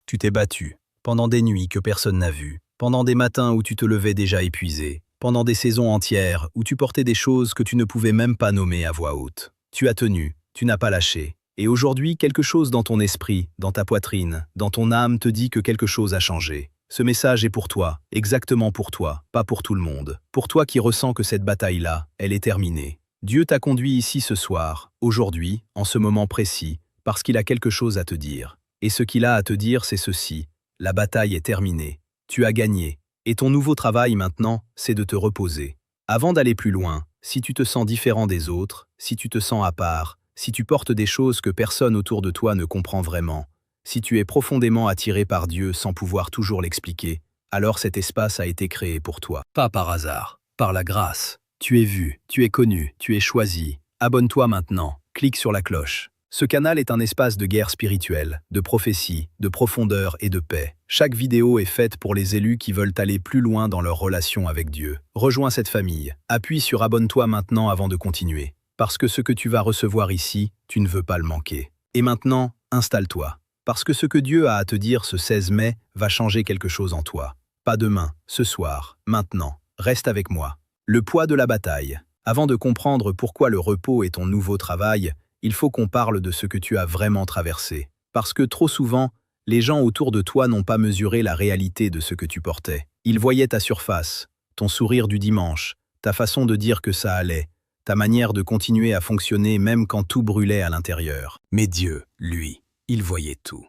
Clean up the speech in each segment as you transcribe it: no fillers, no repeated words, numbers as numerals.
Tu t'es battu, pendant des nuits que personne n'a vues, pendant des matins où tu te levais déjà épuisé, pendant des saisons entières où tu portais des choses que tu ne pouvais même pas nommer à voix haute. Tu as tenu, tu n'as pas lâché. Et aujourd'hui, quelque chose dans ton esprit, dans ta poitrine, dans ton âme te dit que quelque chose a changé. Ce message est pour toi, exactement pour toi, pas pour tout le monde. Pour toi qui ressens que cette bataille-là, elle est terminée. Dieu t'a conduit ici ce soir, aujourd'hui, en ce moment précis, parce qu'il a quelque chose à te dire. Et ce qu'il a à te dire, c'est ceci. La bataille est terminée. Tu as gagné. Et ton nouveau travail maintenant, c'est de te reposer. Avant d'aller plus loin, si tu te sens différent des autres, si tu te sens à part, si tu portes des choses que personne autour de toi ne comprend vraiment, si tu es profondément attiré par Dieu sans pouvoir toujours l'expliquer, alors cet espace a été créé pour toi. Pas par hasard, par la grâce. Tu es vu, tu es connu, tu es choisi. Abonne-toi maintenant, clique sur la cloche. Ce canal est un espace de guerre spirituelle, de prophétie, de profondeur et de paix. Chaque vidéo est faite pour les élus qui veulent aller plus loin dans leur relation avec Dieu. Rejoins cette famille. Appuie sur abonne-toi maintenant avant de continuer. Parce que ce que tu vas recevoir ici, tu ne veux pas le manquer. Et maintenant, installe-toi. Parce que ce que Dieu a à te dire ce 16 mai va changer quelque chose en toi. Pas demain, ce soir, maintenant. Reste avec moi. Le poids de la bataille. Avant de comprendre pourquoi le repos est ton nouveau travail, il faut qu'on parle de ce que tu as vraiment traversé. Parce que trop souvent, les gens autour de toi n'ont pas mesuré la réalité de ce que tu portais. Ils voyaient ta surface, ton sourire du dimanche, ta façon de dire que ça allait, ta manière de continuer à fonctionner même quand tout brûlait à l'intérieur. Mais Dieu, lui, il voyait tout.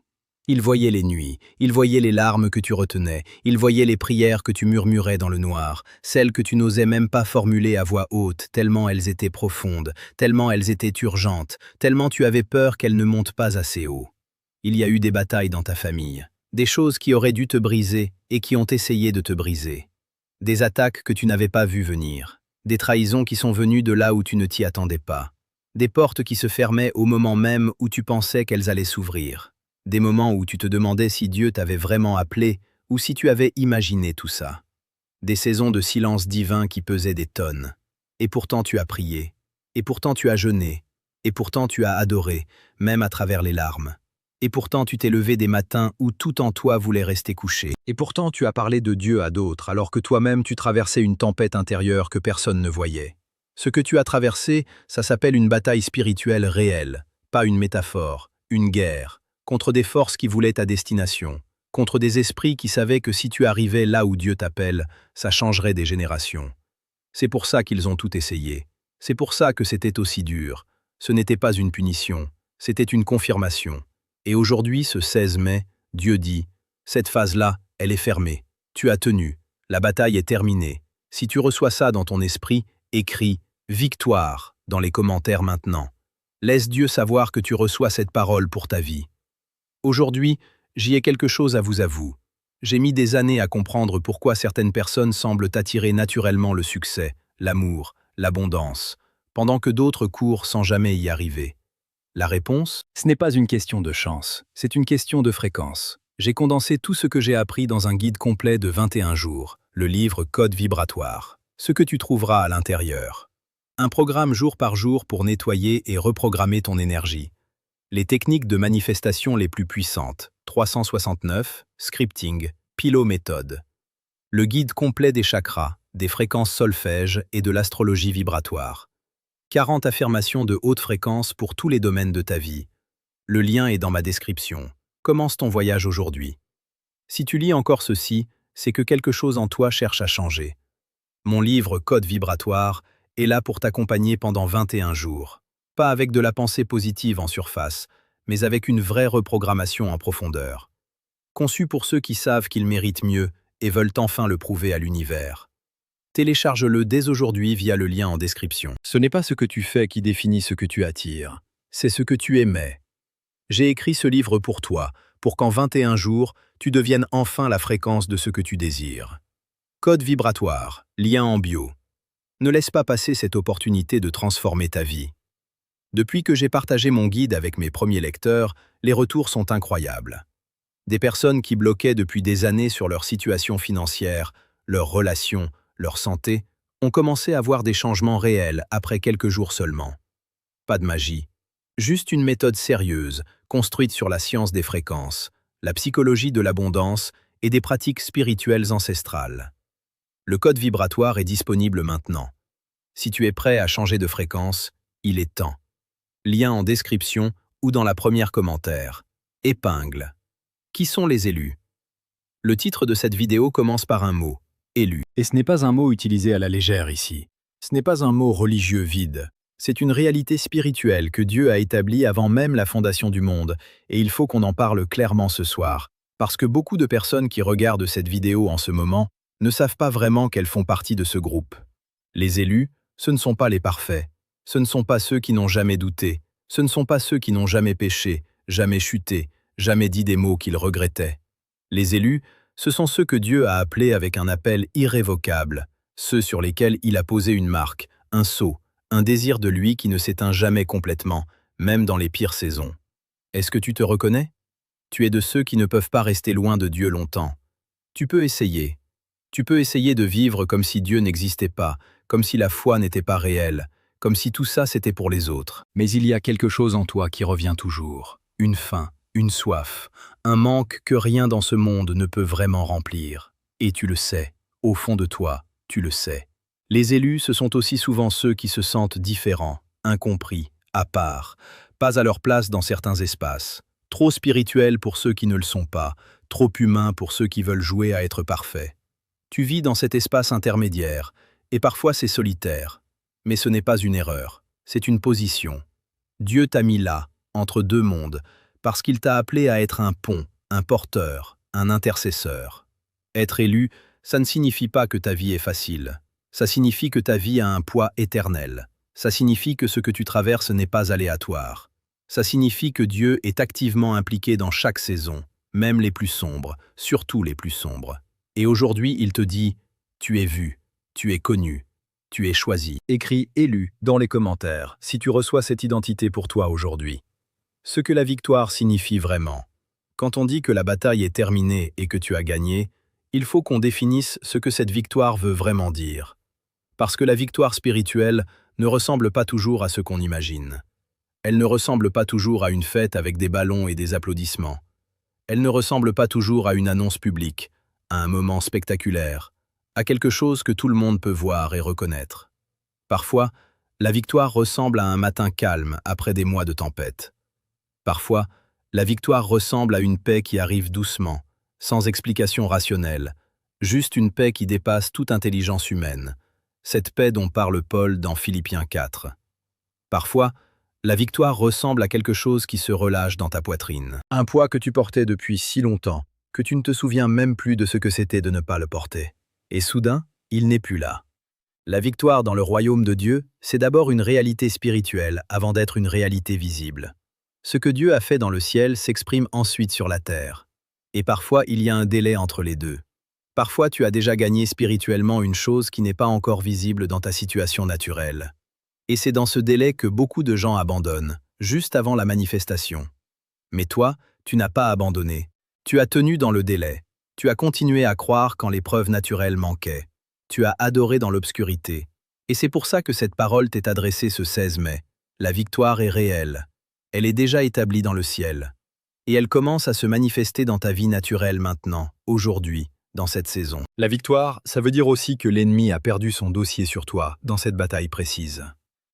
Il voyait les nuits, il voyait les larmes que tu retenais, il voyait les prières que tu murmurais dans le noir, celles que tu n'osais même pas formuler à voix haute, tellement elles étaient profondes, tellement elles étaient urgentes, tellement tu avais peur qu'elles ne montent pas assez haut. Il y a eu des batailles dans ta famille, des choses qui auraient dû te briser et qui ont essayé de te briser. Des attaques que tu n'avais pas vues venir, des trahisons qui sont venues de là où tu ne t'y attendais pas, des portes qui se fermaient au moment même où tu pensais qu'elles allaient s'ouvrir. Des moments où tu te demandais si Dieu t'avait vraiment appelé ou si tu avais imaginé tout ça. Des saisons de silence divin qui pesaient des tonnes. Et pourtant tu as prié. Et pourtant tu as jeûné. Et pourtant tu as adoré, même à travers les larmes. Et pourtant tu t'es levé des matins où tout en toi voulait rester couché. Et pourtant tu as parlé de Dieu à d'autres alors que toi-même tu traversais une tempête intérieure que personne ne voyait. Ce que tu as traversé, ça s'appelle une bataille spirituelle réelle, pas une métaphore, une guerre. Contre des forces qui voulaient ta destination, contre des esprits qui savaient que si tu arrivais là où Dieu t'appelle, ça changerait des générations. C'est pour ça qu'ils ont tout essayé. C'est pour ça que c'était aussi dur. Ce n'était pas une punition, c'était une confirmation. Et aujourd'hui, ce 16 mai, Dieu dit, cette phase-là, elle est fermée. Tu as tenu. La bataille est terminée. Si tu reçois ça dans ton esprit, écris « Victoire » dans les commentaires maintenant. Laisse Dieu savoir que tu reçois cette parole pour ta vie. Aujourd'hui, j'y ai quelque chose à vous avouer. J'ai mis des années à comprendre pourquoi certaines personnes semblent attirer naturellement le succès, l'amour, l'abondance, pendant que d'autres courent sans jamais y arriver. La réponse? Ce n'est pas une question de chance, c'est une question de fréquence. J'ai condensé tout ce que j'ai appris dans un guide complet de 21 jours, le livre Code vibratoire. Ce que tu trouveras à l'intérieur. Un programme jour par jour pour nettoyer et reprogrammer ton énergie. Les techniques de manifestation les plus puissantes, 369, scripting, Pilo méthode. Le guide complet des chakras, des fréquences solfège et de l'astrologie vibratoire. 40 affirmations de haute fréquence pour tous les domaines de ta vie. Le lien est dans ma description. Commence ton voyage aujourd'hui. Si tu lis encore ceci, c'est que quelque chose en toi cherche à changer. Mon livre Code vibratoire est là pour t'accompagner pendant 21 jours. Pas avec de la pensée positive en surface, mais avec une vraie reprogrammation en profondeur. Conçu pour ceux qui savent qu'ils méritent mieux et veulent enfin le prouver à l'univers. Télécharge-le dès aujourd'hui via le lien en description. Ce n'est pas ce que tu fais qui définit ce que tu attires, c'est ce que tu émets. J'ai écrit ce livre pour toi, pour qu'en 21 jours, tu deviennes enfin la fréquence de ce que tu désires. Code vibratoire, lien en bio. Ne laisse pas passer cette opportunité de transformer ta vie. Depuis que j'ai partagé mon guide avec mes premiers lecteurs, les retours sont incroyables. Des personnes qui bloquaient depuis des années sur leur situation financière, leurs relations, leur santé, ont commencé à voir des changements réels après quelques jours seulement. Pas de magie, juste une méthode sérieuse, construite sur la science des fréquences, la psychologie de l'abondance et des pratiques spirituelles ancestrales. Le code vibratoire est disponible maintenant. Si tu es prêt à changer de fréquence, il est temps. Lien en description ou dans la première commentaire. Épingle. Qui sont les élus? Le titre de cette vidéo commence par un mot, élu. Et ce n'est pas un mot utilisé à la légère ici. Ce n'est pas un mot religieux vide. C'est une réalité spirituelle que Dieu a établie avant même la fondation du monde, et il faut qu'on en parle clairement ce soir, parce que beaucoup de personnes qui regardent cette vidéo en ce moment ne savent pas vraiment qu'elles font partie de ce groupe. Les élus, ce ne sont pas les parfaits, ce ne sont pas ceux qui n'ont jamais douté, ce ne sont pas ceux qui n'ont jamais péché, jamais chuté, jamais dit des mots qu'ils regrettaient. Les élus, ce sont ceux que Dieu a appelés avec un appel irrévocable, ceux sur lesquels il a posé une marque, un sceau, un désir de lui qui ne s'éteint jamais complètement, même dans les pires saisons. Est-ce que tu te reconnais? Tu es de ceux qui ne peuvent pas rester loin de Dieu longtemps. Tu peux essayer. Tu peux essayer de vivre comme si Dieu n'existait pas, comme si la foi n'était pas réelle, comme si tout ça c'était pour les autres. Mais il y a quelque chose en toi qui revient toujours. Une faim, une soif, un manque que rien dans ce monde ne peut vraiment remplir. Et tu le sais, au fond de toi, tu le sais. Les élus, ce sont aussi souvent ceux qui se sentent différents, incompris, à part, pas à leur place dans certains espaces, trop spirituels pour ceux qui ne le sont pas, trop humains pour ceux qui veulent jouer à être parfaits. Tu vis dans cet espace intermédiaire, et parfois c'est solitaire. Mais ce n'est pas une erreur, c'est une position. Dieu t'a mis là, entre deux mondes, parce qu'il t'a appelé à être un pont, un porteur, un intercesseur. Être élu, ça ne signifie pas que ta vie est facile. Ça signifie que ta vie a un poids éternel. Ça signifie que ce que tu traverses n'est pas aléatoire. Ça signifie que Dieu est activement impliqué dans chaque saison, même les plus sombres, surtout les plus sombres. Et aujourd'hui, il te dit « Tu es vu, tu es connu, tu es choisi ». Écris « élu » dans les commentaires si tu reçois cette identité pour toi aujourd'hui. Ce que la victoire signifie vraiment. Quand on dit que la bataille est terminée et que tu as gagné, il faut qu'on définisse ce que cette victoire veut vraiment dire. Parce que la victoire spirituelle ne ressemble pas toujours à ce qu'on imagine. Elle ne ressemble pas toujours à une fête avec des ballons et des applaudissements. Elle ne ressemble pas toujours à une annonce publique, à un moment spectaculaire, à quelque chose que tout le monde peut voir et reconnaître. Parfois, la victoire ressemble à un matin calme après des mois de tempête. Parfois, la victoire ressemble à une paix qui arrive doucement, sans explication rationnelle, juste une paix qui dépasse toute intelligence humaine. Cette paix dont parle Paul dans Philippiens 4. Parfois, la victoire ressemble à quelque chose qui se relâche dans ta poitrine. Un poids que tu portais depuis si longtemps, que tu ne te souviens même plus de ce que c'était de ne pas le porter. Et soudain, il n'est plus là. La victoire dans le royaume de Dieu, c'est d'abord une réalité spirituelle avant d'être une réalité visible. Ce que Dieu a fait dans le ciel s'exprime ensuite sur la terre. Et parfois, il y a un délai entre les deux. Parfois, tu as déjà gagné spirituellement une chose qui n'est pas encore visible dans ta situation naturelle. Et c'est dans ce délai que beaucoup de gens abandonnent, juste avant la manifestation. Mais toi, tu n'as pas abandonné. Tu as tenu dans le délai. Tu as continué à croire quand les preuves naturelles manquaient. Tu as adoré dans l'obscurité. Et c'est pour ça que cette parole t'est adressée ce 16 mai. La victoire est réelle. Elle est déjà établie dans le ciel. Et elle commence à se manifester dans ta vie naturelle maintenant, aujourd'hui, dans cette saison. La victoire, ça veut dire aussi que l'ennemi a perdu son dossier sur toi dans cette bataille précise.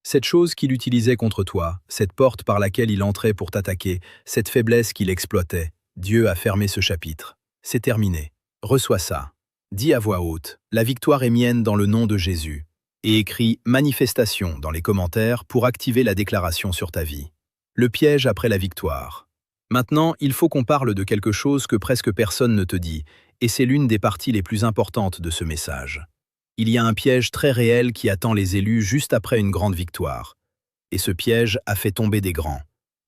Cette chose qu'il utilisait contre toi, cette porte par laquelle il entrait pour t'attaquer, cette faiblesse qu'il exploitait, Dieu a fermé ce chapitre. C'est terminé. Reçois ça. Dis à voix haute, la victoire est mienne dans le nom de Jésus. Et écris « manifestation » dans les commentaires pour activer la déclaration sur ta vie. Le piège après la victoire. Maintenant, il faut qu'on parle de quelque chose que presque personne ne te dit, et c'est l'une des parties les plus importantes de ce message. Il y a un piège très réel qui attend les élus juste après une grande victoire. Et ce piège a fait tomber des grands,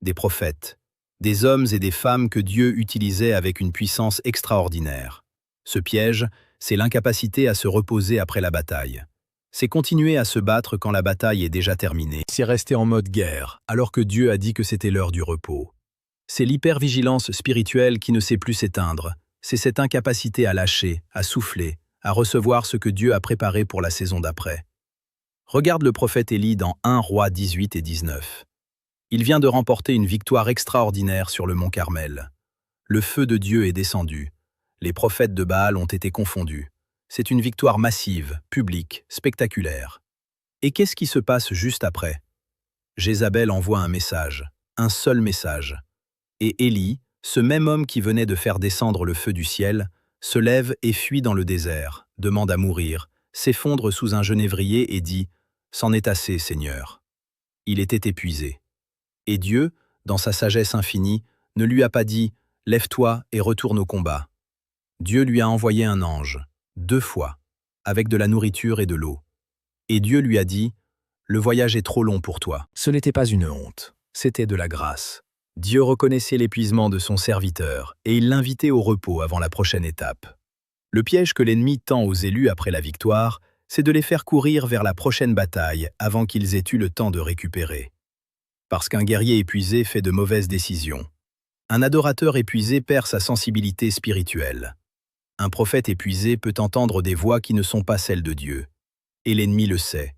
des prophètes, des hommes et des femmes que Dieu utilisait avec une puissance extraordinaire. Ce piège, c'est l'incapacité à se reposer après la bataille. C'est continuer à se battre quand la bataille est déjà terminée. C'est rester en mode guerre, alors que Dieu a dit que c'était l'heure du repos. C'est l'hypervigilance spirituelle qui ne sait plus s'éteindre. C'est cette incapacité à lâcher, à souffler, à recevoir ce que Dieu a préparé pour la saison d'après. Regarde le prophète Élie dans 1 Rois 18 et 19. Il vient de remporter une victoire extraordinaire sur le mont Carmel. Le feu de Dieu est descendu. Les prophètes de Baal ont été confondus. C'est une victoire massive, publique, spectaculaire. Et qu'est-ce qui se passe juste après? Jézabel envoie un message, un seul message. Et Élie, ce même homme qui venait de faire descendre le feu du ciel, se lève et fuit dans le désert, demande à mourir, s'effondre sous un genévrier et dit « C'en est assez, Seigneur ». Il était épuisé. Et Dieu, dans sa sagesse infinie, ne lui a pas dit « Lève-toi et retourne au combat ». Dieu lui a envoyé un ange, 2 fois, avec de la nourriture et de l'eau. Et Dieu lui a dit « Le voyage est trop long pour toi ». Ce n'était pas une honte, c'était de la grâce. Dieu reconnaissait l'épuisement de son serviteur et il l'invitait au repos avant la prochaine étape. Le piège que l'ennemi tend aux élus après la victoire, c'est de les faire courir vers la prochaine bataille avant qu'ils aient eu le temps de récupérer. Parce qu'un guerrier épuisé fait de mauvaises décisions. Un adorateur épuisé perd sa sensibilité spirituelle. Un prophète épuisé peut entendre des voix qui ne sont pas celles de Dieu. Et l'ennemi le sait.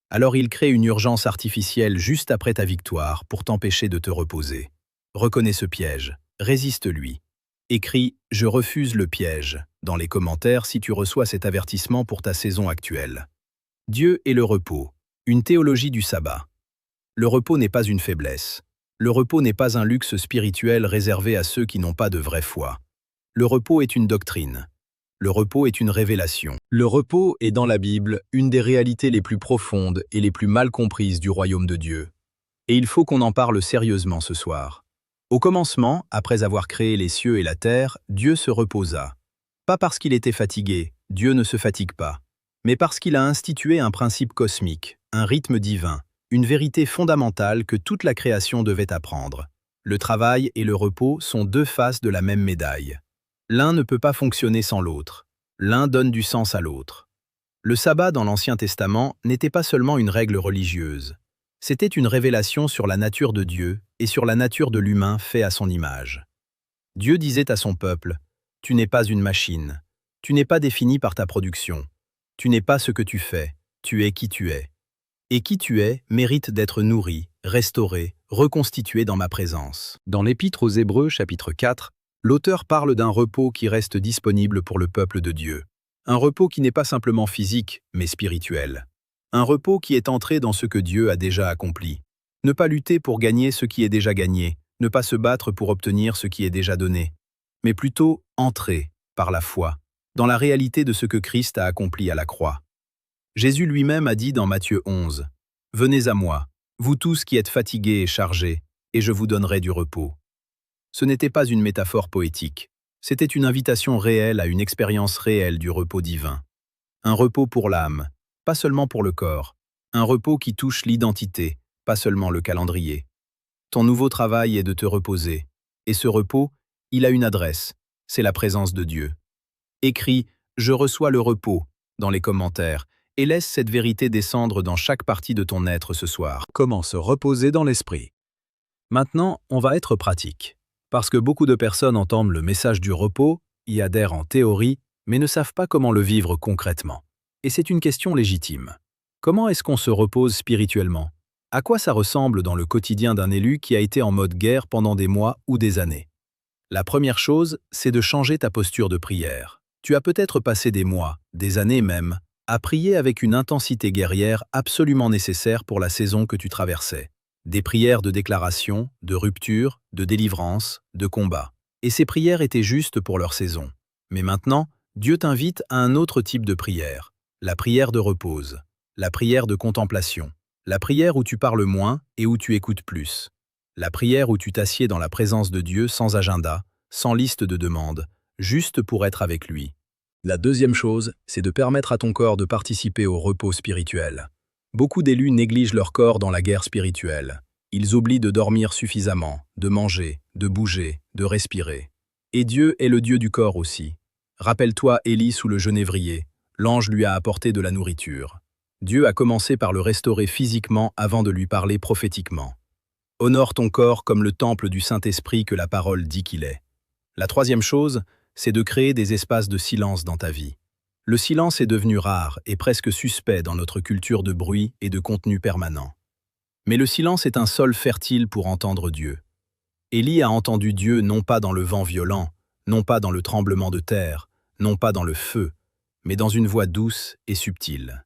Alors il crée une urgence artificielle juste après ta victoire pour t'empêcher de te reposer. Reconnais ce piège, résiste-lui. Écris « Je refuse le piège » dans les commentaires si tu reçois cet avertissement pour ta saison actuelle. Dieu et le repos, une théologie du sabbat. Le repos n'est pas une faiblesse. Le repos n'est pas un luxe spirituel réservé à ceux qui n'ont pas de vraie foi. Le repos est une doctrine. Le repos est une révélation. Le repos est dans la Bible une des réalités les plus profondes et les plus mal comprises du royaume de Dieu. Et il faut qu'on en parle sérieusement ce soir. Au commencement, après avoir créé les cieux et la terre, Dieu se reposa. Pas parce qu'il était fatigué, Dieu ne se fatigue pas, mais parce qu'il a institué un principe cosmique, un rythme divin, une vérité fondamentale que toute la création devait apprendre. Le travail et le repos sont 2 faces de la même médaille. L'un ne peut pas fonctionner sans l'autre. L'un donne du sens à l'autre. Le sabbat dans l'Ancien Testament n'était pas seulement une règle religieuse. C'était une révélation sur la nature de Dieu et sur la nature de l'humain fait à son image. Dieu disait à son peuple, « Tu n'es pas une machine. Tu n'es pas défini par ta production. Tu n'es pas ce que tu fais. Tu es qui tu es. Et qui tu es mérite d'être nourri, restauré, reconstitué dans ma présence. » Dans l'Épître aux Hébreux, chapitre 4, l'auteur parle d'un repos qui reste disponible pour le peuple de Dieu. Un repos qui n'est pas simplement physique, mais spirituel. Un repos qui est entré dans ce que Dieu a déjà accompli. Ne pas lutter pour gagner ce qui est déjà gagné, ne pas se battre pour obtenir ce qui est déjà donné, mais plutôt entrer, par la foi, dans la réalité de ce que Christ a accompli à la croix. Jésus lui-même a dit dans Matthieu 11, « Venez à moi, vous tous qui êtes fatigués et chargés, et je vous donnerai du repos. » Ce n'était pas une métaphore poétique, c'était une invitation réelle à une expérience réelle du repos divin. Un repos pour l'âme, pas seulement pour le corps. Un repos qui touche l'identité, pas seulement le calendrier. Ton nouveau travail est de te reposer. Et ce repos, il a une adresse, c'est la présence de Dieu. Écris « Je reçois le repos » dans les commentaires et laisse cette vérité descendre dans chaque partie de ton être ce soir. Comment se reposer dans l'esprit? Maintenant, on va être pratique. Parce que beaucoup de personnes entendent le message du repos, y adhèrent en théorie, mais ne savent pas comment le vivre concrètement. Et c'est une question légitime. Comment est-ce qu'on se repose spirituellement? À quoi ça ressemble dans le quotidien d'un élu qui a été en mode guerre pendant des mois ou des années? La première chose, c'est de changer ta posture de prière. Tu as peut-être passé des mois, des années même, à prier avec une intensité guerrière absolument nécessaire pour la saison que tu traversais. Des prières de déclaration, de rupture, de délivrance, de combat. Et ces prières étaient justes pour leur saison. Mais maintenant, Dieu t'invite à un autre type de prière. La prière de repose, la prière de contemplation, la prière où tu parles moins et où tu écoutes plus, la prière où tu t'assieds dans la présence de Dieu sans agenda, sans liste de demandes, juste pour être avec lui. La deuxième chose, c'est de permettre à ton corps de participer au repos spirituel. Beaucoup d'élus négligent leur corps dans la guerre spirituelle. Ils oublient de dormir suffisamment, de manger, de bouger, de respirer. Et Dieu est le Dieu du corps aussi. Rappelle-toi Élie sous le genévrier. L'ange lui a apporté de la nourriture. Dieu a commencé par le restaurer physiquement avant de lui parler prophétiquement. Honore ton corps comme le temple du Saint-Esprit que la parole dit qu'il est. La troisième chose, c'est de créer des espaces de silence dans ta vie. Le silence est devenu rare et presque suspect dans notre culture de bruit et de contenu permanent. Mais le silence est un sol fertile pour entendre Dieu. Élie a entendu Dieu non pas dans le vent violent, non pas dans le tremblement de terre, non pas dans le feu, mais dans une voix douce et subtile.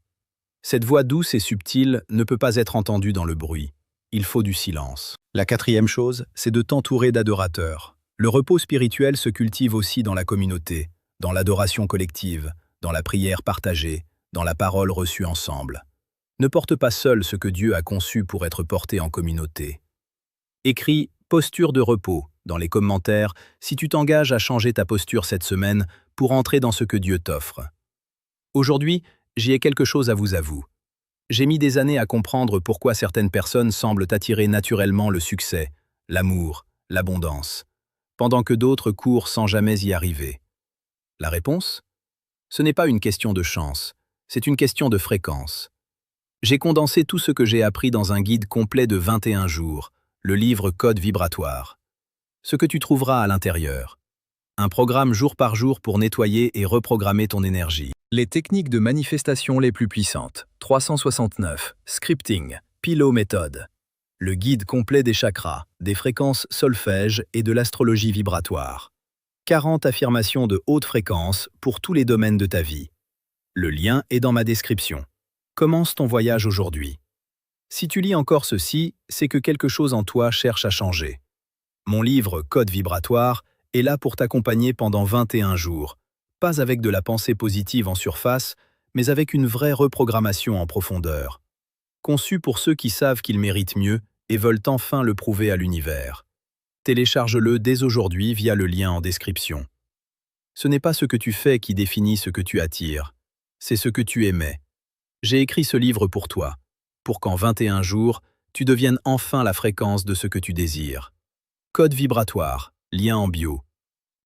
Cette voix douce et subtile ne peut pas être entendue dans le bruit. Il faut du silence. La quatrième chose, c'est de t'entourer d'adorateurs. Le repos spirituel se cultive aussi dans la communauté, dans l'adoration collective, dans la prière partagée, dans la parole reçue ensemble. Ne porte pas seul ce que Dieu a conçu pour être porté en communauté. Écris « posture de repos » dans les commentaires si tu t'engages à changer ta posture cette semaine pour entrer dans ce que Dieu t'offre. Aujourd'hui, j'y ai quelque chose à vous avouer. J'ai mis des années à comprendre pourquoi certaines personnes semblent attirer naturellement le succès, l'amour, l'abondance, pendant que d'autres courent sans jamais y arriver. La réponse? Ce n'est pas une question de chance, c'est une question de fréquence. J'ai condensé tout ce que j'ai appris dans un guide complet de 21 jours, le livre Code vibratoire. Ce que tu trouveras à l'intérieur. Un programme jour par jour pour nettoyer et reprogrammer ton énergie. Les techniques de manifestation les plus puissantes. 369. Scripting. Pillow méthode. Le guide complet des chakras, des fréquences solfège et de l'astrologie vibratoire. 40 affirmations de haute fréquence pour tous les domaines de ta vie. Le lien est dans ma description. Commence ton voyage aujourd'hui. Si tu lis encore ceci, c'est que quelque chose en toi cherche à changer. Mon livre Code vibratoire est là pour t'accompagner pendant 21 jours, pas avec de la pensée positive en surface, mais avec une vraie reprogrammation en profondeur. Conçu pour ceux qui savent qu'ils méritent mieux et veulent enfin le prouver à l'univers. Télécharge-le dès aujourd'hui via le lien en description. Ce n'est pas ce que tu fais qui définit ce que tu attires, c'est ce que tu émets. J'ai écrit ce livre pour toi, pour qu'en 21 jours, tu deviennes enfin la fréquence de ce que tu désires. Code vibratoire, lien en bio.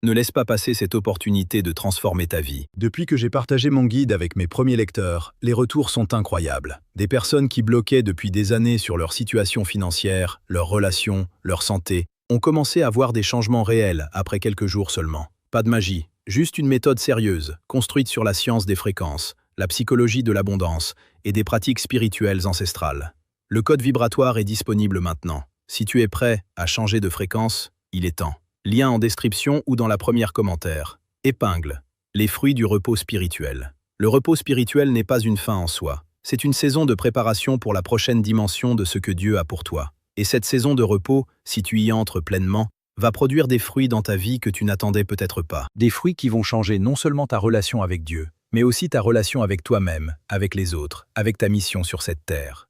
Ne laisse pas passer cette opportunité de transformer ta vie. Depuis que j'ai partagé mon guide avec mes premiers lecteurs, les retours sont incroyables. Des personnes qui bloquaient depuis des années sur leur situation financière, leurs relations, leur santé, ont commencé à voir des changements réels après quelques jours seulement. Pas de magie, juste une méthode sérieuse, construite sur la science des fréquences, la psychologie de l'abondance et des pratiques spirituelles ancestrales. Le code vibratoire est disponible maintenant. Si tu es prêt à changer de fréquence, il est temps. Lien en description ou dans la première commentaire. Épingle. Les fruits du repos spirituel. Le repos spirituel n'est pas une fin en soi. C'est une saison de préparation pour la prochaine dimension de ce que Dieu a pour toi. Et cette saison de repos, si tu y entres pleinement, va produire des fruits dans ta vie que tu n'attendais peut-être pas. Des fruits qui vont changer non seulement ta relation avec Dieu, mais aussi ta relation avec toi-même, avec les autres, avec ta mission sur cette terre.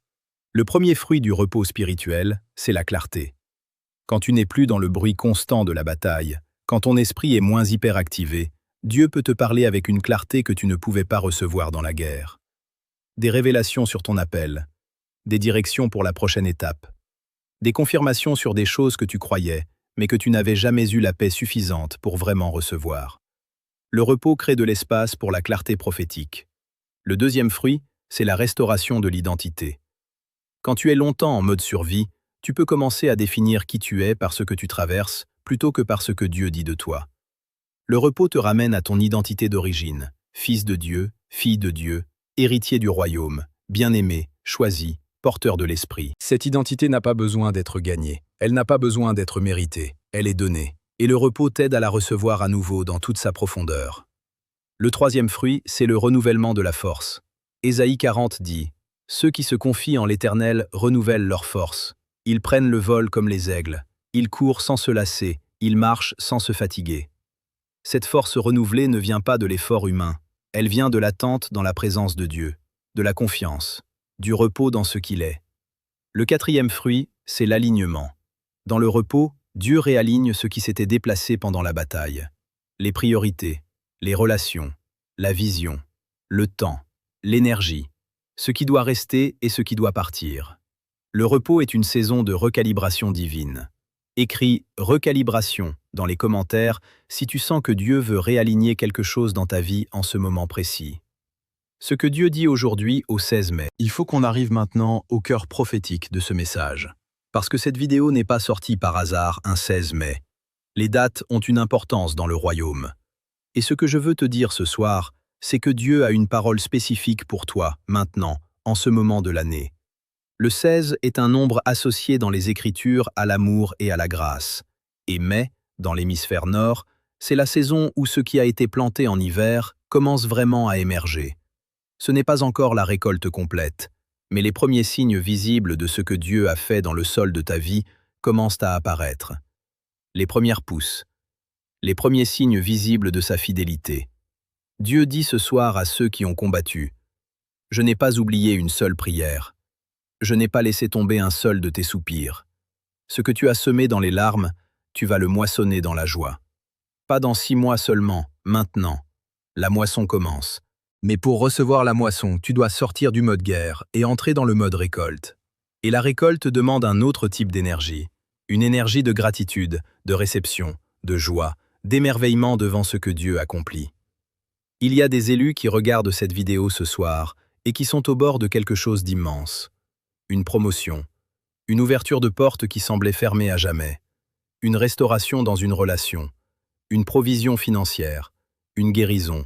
Le premier fruit du repos spirituel, c'est la clarté. Quand tu n'es plus dans le bruit constant de la bataille, quand ton esprit est moins hyperactivé, Dieu peut te parler avec une clarté que tu ne pouvais pas recevoir dans la guerre. Des révélations sur ton appel, des directions pour la prochaine étape, des confirmations sur des choses que tu croyais, mais que tu n'avais jamais eu la paix suffisante pour vraiment recevoir. Le repos crée de l'espace pour la clarté prophétique. Le deuxième fruit, c'est la restauration de l'identité. Quand tu es longtemps en mode survie, tu peux commencer à définir qui tu es par ce que tu traverses, plutôt que par ce que Dieu dit de toi. Le repos te ramène à ton identité d'origine, fils de Dieu, fille de Dieu, héritier du royaume, bien-aimé, choisi, porteur de l'esprit. Cette identité n'a pas besoin d'être gagnée, elle n'a pas besoin d'être méritée, elle est donnée. Et le repos t'aide à la recevoir à nouveau dans toute sa profondeur. Le troisième fruit, c'est le renouvellement de la force. Ésaïe 40 dit « Ceux qui se confient en l'Éternel renouvellent leur force. Ils prennent le vol comme les aigles. Ils courent sans se lasser. Ils marchent sans se fatiguer. » Cette force renouvelée ne vient pas de l'effort humain. Elle vient de l'attente dans la présence de Dieu, de la confiance, du repos dans ce qu'il est. Le quatrième fruit, c'est l'alignement. Dans le repos, Dieu réaligne ce qui s'était déplacé pendant la bataille. Les priorités, les relations, la vision, le temps, l'énergie, ce qui doit rester et ce qui doit partir. Le repos est une saison de recalibration divine. Écris « recalibration » dans les commentaires si tu sens que Dieu veut réaligner quelque chose dans ta vie en ce moment précis. Ce que Dieu dit aujourd'hui au 16 mai. Il faut qu'on arrive maintenant au cœur prophétique de ce message. Parce que cette vidéo n'est pas sortie par hasard un 16 mai. Les dates ont une importance dans le royaume. Et ce que je veux te dire ce soir, c'est que Dieu a une parole spécifique pour toi, maintenant, en ce moment de l'année. Le 16 est un nombre associé dans les Écritures à l'amour et à la grâce. Et mai, dans l'hémisphère nord, c'est la saison où ce qui a été planté en hiver commence vraiment à émerger. Ce n'est pas encore la récolte complète, mais les premiers signes visibles de ce que Dieu a fait dans le sol de ta vie commencent à apparaître. Les premières pousses, les premiers signes visibles de sa fidélité. Dieu dit ce soir à ceux qui ont combattu: « Je n'ai pas oublié une seule prière. Je n'ai pas laissé tomber un seul de tes soupirs. Ce que tu as semé dans les larmes, tu vas le moissonner dans la joie. Pas dans 6 mois seulement, maintenant. La moisson commence. Mais pour recevoir la moisson, tu dois sortir du mode guerre et entrer dans le mode récolte. Et la récolte demande un autre type d'énergie. Une énergie de gratitude, de réception, de joie, d'émerveillement devant ce que Dieu accomplit. Il y a des élus qui regardent cette vidéo ce soir et qui sont au bord de quelque chose d'immense. Une promotion, une ouverture de porte qui semblait fermée à jamais, une restauration dans une relation, une provision financière, une guérison,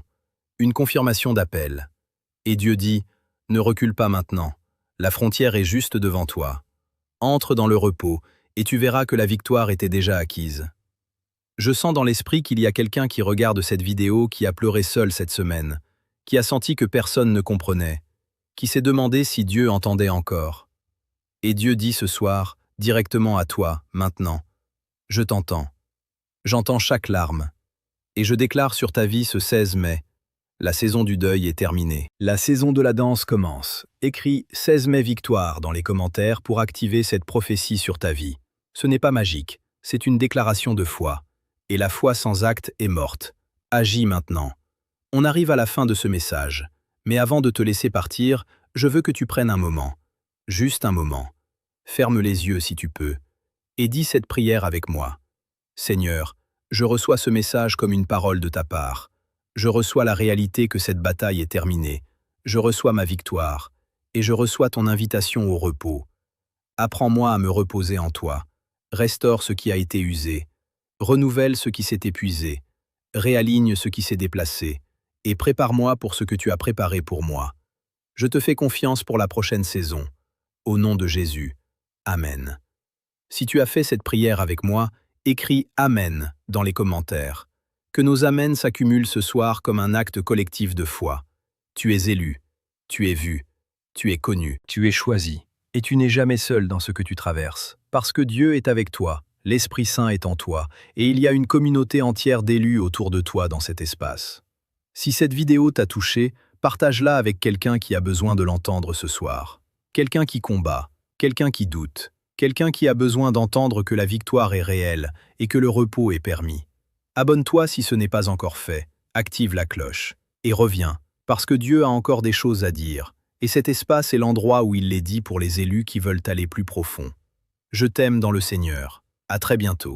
une confirmation d'appel. Et Dieu dit: « Ne recule pas maintenant, la frontière est juste devant toi. Entre dans le repos et tu verras que la victoire était déjà acquise. » Je sens dans l'esprit qu'il y a quelqu'un qui regarde cette vidéo qui a pleuré seul cette semaine, qui a senti que personne ne comprenait, qui s'est demandé si Dieu entendait encore. Et Dieu dit ce soir, directement à toi, maintenant: « Je t'entends. J'entends chaque larme. Et je déclare sur ta vie ce 16 mai, la saison du deuil est terminée. La saison de la danse commence. Écris 16 mai victoire dans les commentaires pour activer cette prophétie sur ta vie. Ce n'est pas magique, c'est une déclaration de foi. Et la foi sans acte est morte. Agis maintenant. On arrive à la fin de ce message. Mais avant de te laisser partir, je veux que tu prennes un moment. Juste un moment. Ferme les yeux si tu peux. Et dis cette prière avec moi. Seigneur, je reçois ce message comme une parole de ta part. Je reçois la réalité que cette bataille est terminée. Je reçois ma victoire. Et je reçois ton invitation au repos. Apprends-moi à me reposer en toi. Restaure ce qui a été usé. Renouvelle ce qui s'est épuisé. Réaligne ce qui s'est déplacé. Et prépare-moi pour ce que tu as préparé pour moi. Je te fais confiance pour la prochaine saison. Au nom de Jésus. Amen. Si tu as fait cette prière avec moi, écris « Amen » dans les commentaires. Que nos amens s'accumulent ce soir comme un acte collectif de foi. Tu es élu, tu es vu, tu es connu, tu es choisi. Et tu n'es jamais seul dans ce que tu traverses. Parce que Dieu est avec toi, l'Esprit Saint est en toi, et il y a une communauté entière d'élus autour de toi dans cet espace. Si cette vidéo t'a touché, partage-la avec quelqu'un qui a besoin de l'entendre ce soir. Quelqu'un qui combat, quelqu'un qui doute, quelqu'un qui a besoin d'entendre que la victoire est réelle et que le repos est permis. Abonne-toi si ce n'est pas encore fait, active la cloche, et reviens, parce que Dieu a encore des choses à dire, et cet espace est l'endroit où il les dit pour les élus qui veulent aller plus profond. Je t'aime dans le Seigneur. À très bientôt.